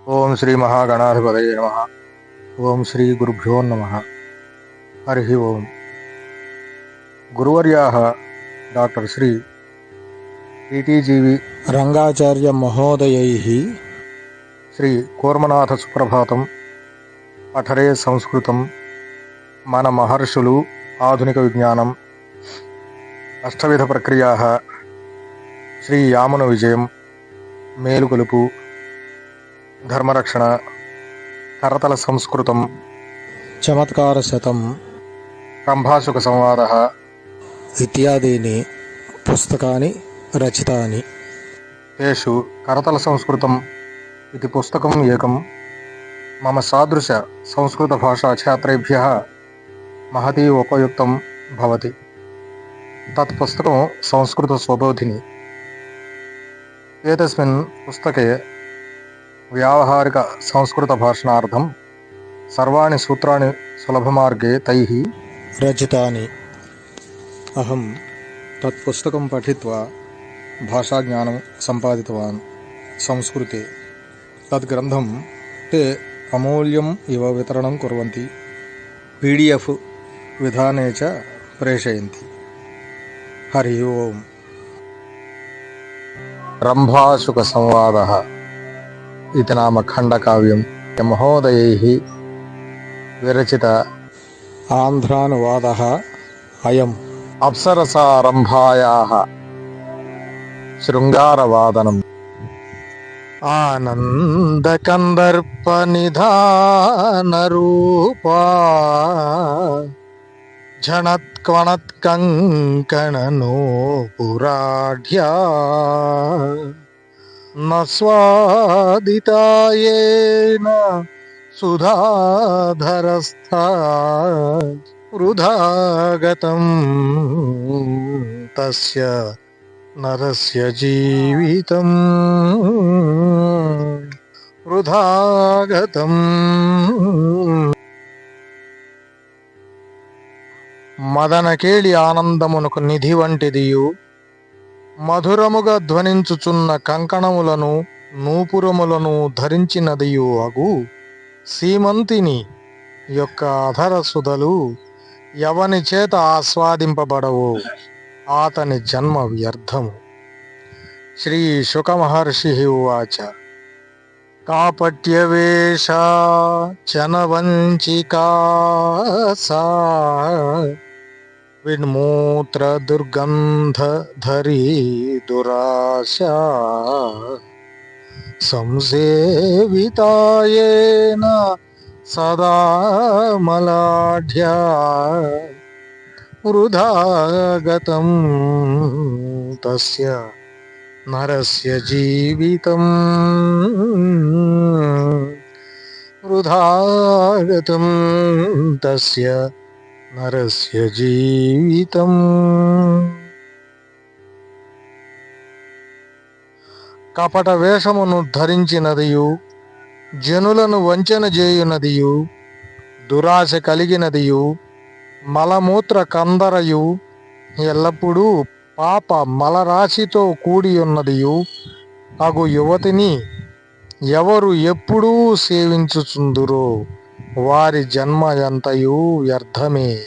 ఓం శ్రీ మహాగణాధిపతయే నమః. ఓం శ్రీ గురుభ్యో నమః. హరి ఓం. గురువర్యాః డాక్టర్ శ్రీ టిటిజీవి రంగాచార్య మహోదయైః శ్రీ కూర్మనాథ సుప్రభాతం పఠరే సంస్కృతం. మన మహర్షులు, ఆధునిక విజ్ఞానం, అష్టవిధ ప్రక్రియాః, శ్రీ యామున విజయం, మేలుకొలుపు, ధర్మరక్షణ, కరతల సంస్కృతం, చమత్కార శతం రంభాసుక సంవాదः ఇత్యాదీని పుస్తకాని రచితాని. తేషు కరతల సంస్కృతం ఇది పుస్తకం ఏకం. మమ సాదృశ సంస్కృత భాషా ఛాత్రేభ్యः మహతీ ఉపయుక్తం భవతి. తత్ పుస్తకం సంస్కృత స్వబోధిని. ఏతస్మిన్ పుస్తకే వ్యావహారిక సంస్కృత భాషణార్థం సర్వాణి సూత్రాణి సులభమార్గే తైః రచితాని. అహం తత్పుస్తకం పఠిత్వా భాషాజ్ఞానం సంపాదితవాన్ సంస్కృతే. తద్గ్రంథం తే అమూల్యం ఇవ వితరణం కుర్వంతి, పీడిఎఫ్ విధానే చ ప్రేషయంతి. హరి ఓం. రంభాసుక సంవాదः इति नाम खण्डकाव्यं महोदयैः विरचित. ఆంధ్రానువాదః అయం. अप्सरसारम्भायाः शृङ्गारवादनम्. आनन्दकन्दर्पनिधानरूपा झणत्कणत्कङ्कणनूपुराढ्या न स्वादितायेन सुधाधरस्था वृथा गतं तस्य नरस्य जीवितं वृथा गतं. మదనకేళి ఆనందమునకు నిధి వంటిదియు, మధురముగా ధ్వనించుచున్న కంకణములను నూపురములను ధరించినదియు అగు సీమంతిని యొక్క అధర సుధలు ఎవని చేత ఆస్వాదింపబడవో అతని జన్మ వ్యర్థము. శ్రీ శుకమహర్షి ఉవాచ. కాపట్యవేషా చనవంచికా సా విన్మూత్ర దుర్గంధరీ దురాశా సంసేవితాయేన సదా మలాఢ్యా వృథా గతం తస్య నరస్య జీవితం వృథా గతం తస్య నరస్య జీవితం. కపట వేషమును ధరించినదియు, జనులను వంచన చేయునదియు, దురాశ కలిగినదియు, మలమూత్ర కందరయు, ఎల్లప్పుడూ పాప మలరాశితో కూడి ఉన్నదియు అగు యువతిని ఎవరు ఎప్పుడూ సేవించుచుందురో వారి జన్మ ఎంతయు వ్యర్థమే.